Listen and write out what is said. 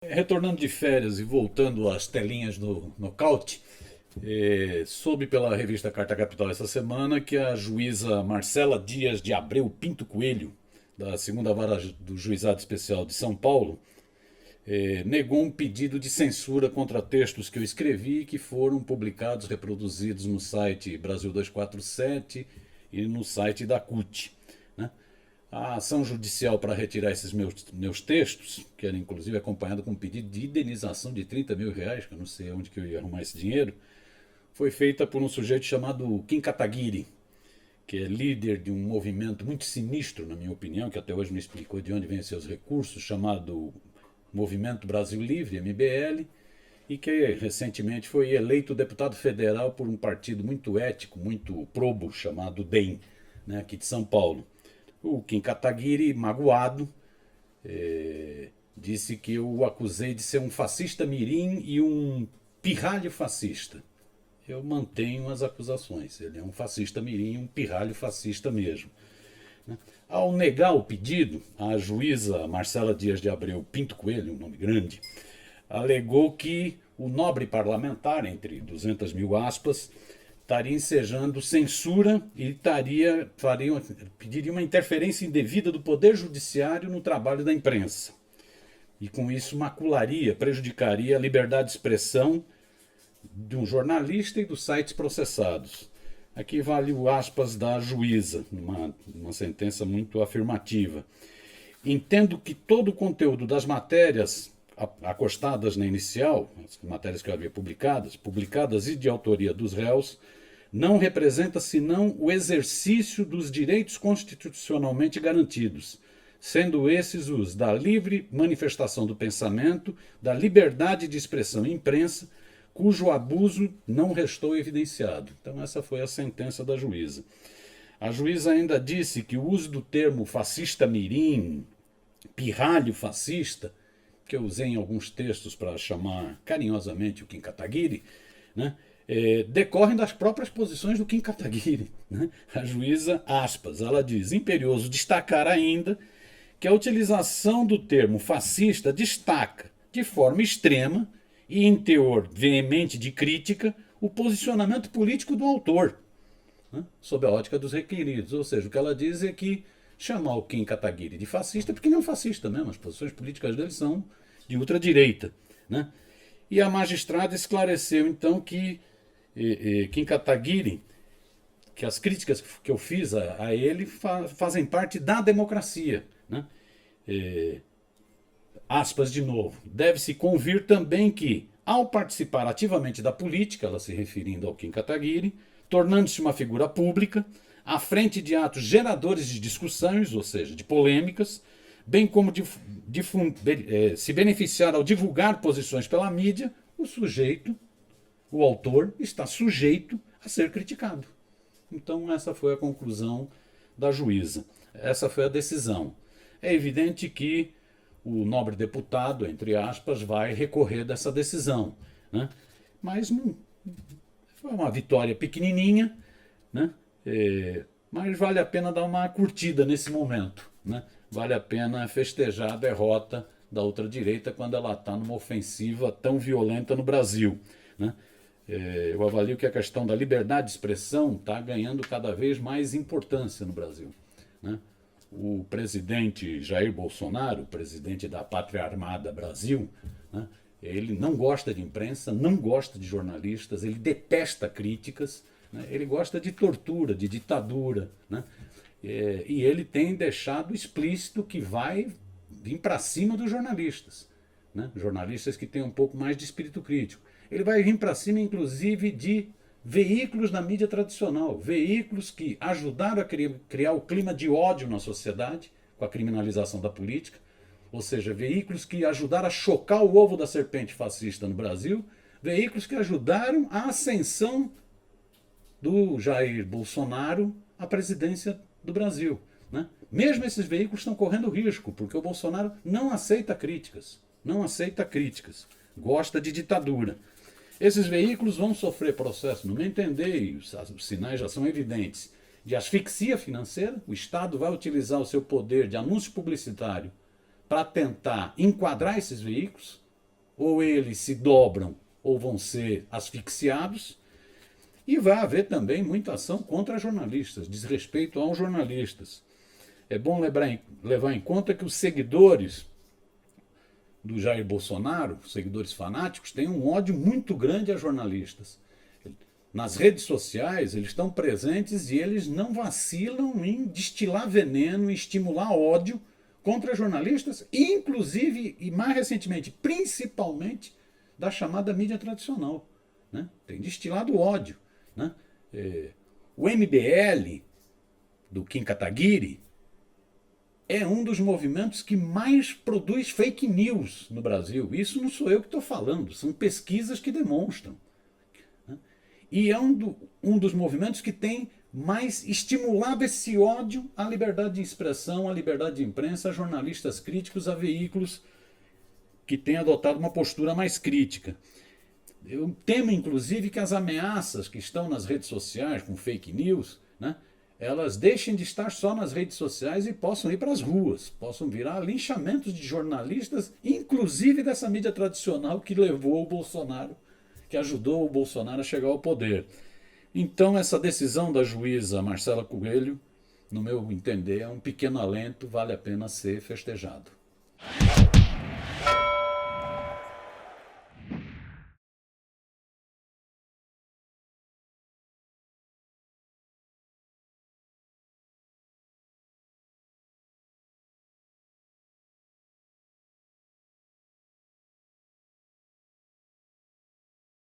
Retornando de férias e voltando às telinhas do nocaute, soube pela revista Carta Capital essa semana que a juíza Marcela Dias de Abreu Pinto Coelho, da segunda vara do Juizado Especial de São Paulo, negou um pedido de censura contra textos que eu escrevi e que foram publicados, reproduzidos no site Brasil 247 e no site da CUT, né? A ação judicial para retirar esses meus textos, que era inclusive acompanhada com um pedido de indenização de R$ 30.000, que eu não sei onde que eu ia arrumar esse dinheiro, foi feita por um sujeito chamado Kim Kataguiri, que é líder de um movimento muito sinistro, na minha opinião, que até hoje me explicou de onde vêm seus recursos, chamado Movimento Brasil Livre, MBL, e que recentemente foi eleito deputado federal por um partido muito ético, muito probo, chamado DEM, né, aqui de São Paulo. O Kim Kataguiri, magoado, disse que eu o acusei de ser um fascista mirim e um pirralho fascista. Eu mantenho as acusações. Ele é um fascista mirim e um pirralho fascista mesmo. Ao negar o pedido, a juíza Marcela Dias de Abreu Pinto Coelho, um nome grande, alegou que o nobre parlamentar, entre 200 mil aspas, estaria ensejando censura e pediria uma interferência indevida do Poder Judiciário no trabalho da imprensa. E com isso macularia, prejudicaria a liberdade de expressão de um jornalista e dos sites processados. Aqui vale o aspas da juíza, uma sentença muito afirmativa. Entendo que todo o conteúdo das matérias acostadas na inicial, as matérias que eu havia publicadas e de autoria dos réus, não representa senão o exercício dos direitos constitucionalmente garantidos, sendo esses os da livre manifestação do pensamento, da liberdade de expressão e imprensa, cujo abuso não restou evidenciado. Então essa foi a sentença da juíza. A juíza ainda disse que o uso do termo fascista mirim, pirralho fascista, que eu usei em alguns textos para chamar carinhosamente o Kim Kataguiri, né, decorrem das próprias posições do Kim Kataguiri, né? A juíza, aspas, ela diz: imperioso destacar ainda que a utilização do termo fascista destaca, de forma extrema e em teor veemente de crítica, o posicionamento político do autor, né, sob a ótica dos requeridos. Ou seja, o que ela diz é que chamar o Kim Kataguiri de fascista, porque não é um fascista mesmo, as posições políticas dele são de ultradireita, né? E a magistrada esclareceu então que Kim Kataguiri, que as críticas que eu fiz a ele fazem parte da democracia, né? Aspas de novo, deve-se convir também que, ao participar ativamente da política, ela se referindo ao Kim Kataguiri, tornando-se uma figura pública, à frente de atos geradores de discussões, ou seja, de polêmicas, bem como se beneficiar ao divulgar posições pela mídia, o autor, está sujeito a ser criticado. Então essa foi a conclusão da juíza. Essa foi a decisão. É evidente que o nobre deputado, entre aspas, vai recorrer dessa decisão, né? Mas foi uma vitória pequenininha, né? Mas vale a pena dar uma curtida nesse momento, né? Vale a pena festejar a derrota da ultradireita quando ela está numa ofensiva tão violenta no Brasil, né? Eu avalio que a questão da liberdade de expressão está ganhando cada vez mais importância no Brasil, né? O presidente Jair Bolsonaro, presidente da Pátria Armada Brasil, né, ele não gosta de imprensa, não gosta de jornalistas, ele detesta críticas, né, ele gosta de tortura, de ditadura, né, e ele tem deixado explícito que vai vir para cima dos jornalistas, né, jornalistas que têm um pouco mais de espírito crítico. Ele vai vir para cima, inclusive, de veículos da mídia tradicional, veículos que ajudaram a criar o clima de ódio na sociedade, com a criminalização da política, ou seja, veículos que ajudaram a chocar o ovo da serpente fascista no Brasil, veículos que ajudaram a ascensão do Jair Bolsonaro à presidência do Brasil, né? Mesmo esses veículos estão correndo risco, porque o Bolsonaro não aceita críticas, gosta de ditadura. Esses veículos vão sofrer processo, no meu entender, e os sinais já são evidentes, de asfixia financeira. O Estado vai utilizar o seu poder de anúncio publicitário para tentar enquadrar esses veículos, ou eles se dobram ou vão ser asfixiados. E vai haver também muita ação contra jornalistas, desrespeito aos jornalistas. É bom levar em conta que os seguidores do Jair Bolsonaro, seguidores fanáticos, têm um ódio muito grande a jornalistas. Nas redes sociais, eles estão presentes e eles não vacilam em destilar veneno, em estimular ódio contra jornalistas, inclusive, e mais recentemente, principalmente, da chamada mídia tradicional. Né? Tem destilado ódio. Né? O MBL, do Kim Kataguiri, é um dos movimentos que mais produz fake news no Brasil. Isso não sou eu que estou falando, são pesquisas que demonstram. E é um dos movimentos que tem mais estimulado esse ódio à liberdade de expressão, à liberdade de imprensa, a jornalistas críticos, a veículos que têm adotado uma postura mais crítica. Eu temo, inclusive, que as ameaças que estão nas redes sociais com fake news, né, elas deixem de estar só nas redes sociais e possam ir para as ruas, possam virar linchamentos de jornalistas, inclusive dessa mídia tradicional que levou o Bolsonaro, que ajudou o Bolsonaro a chegar ao poder. Então essa decisão da juíza Marcela Coelho, no meu entender, é um pequeno alento, vale a pena ser festejado.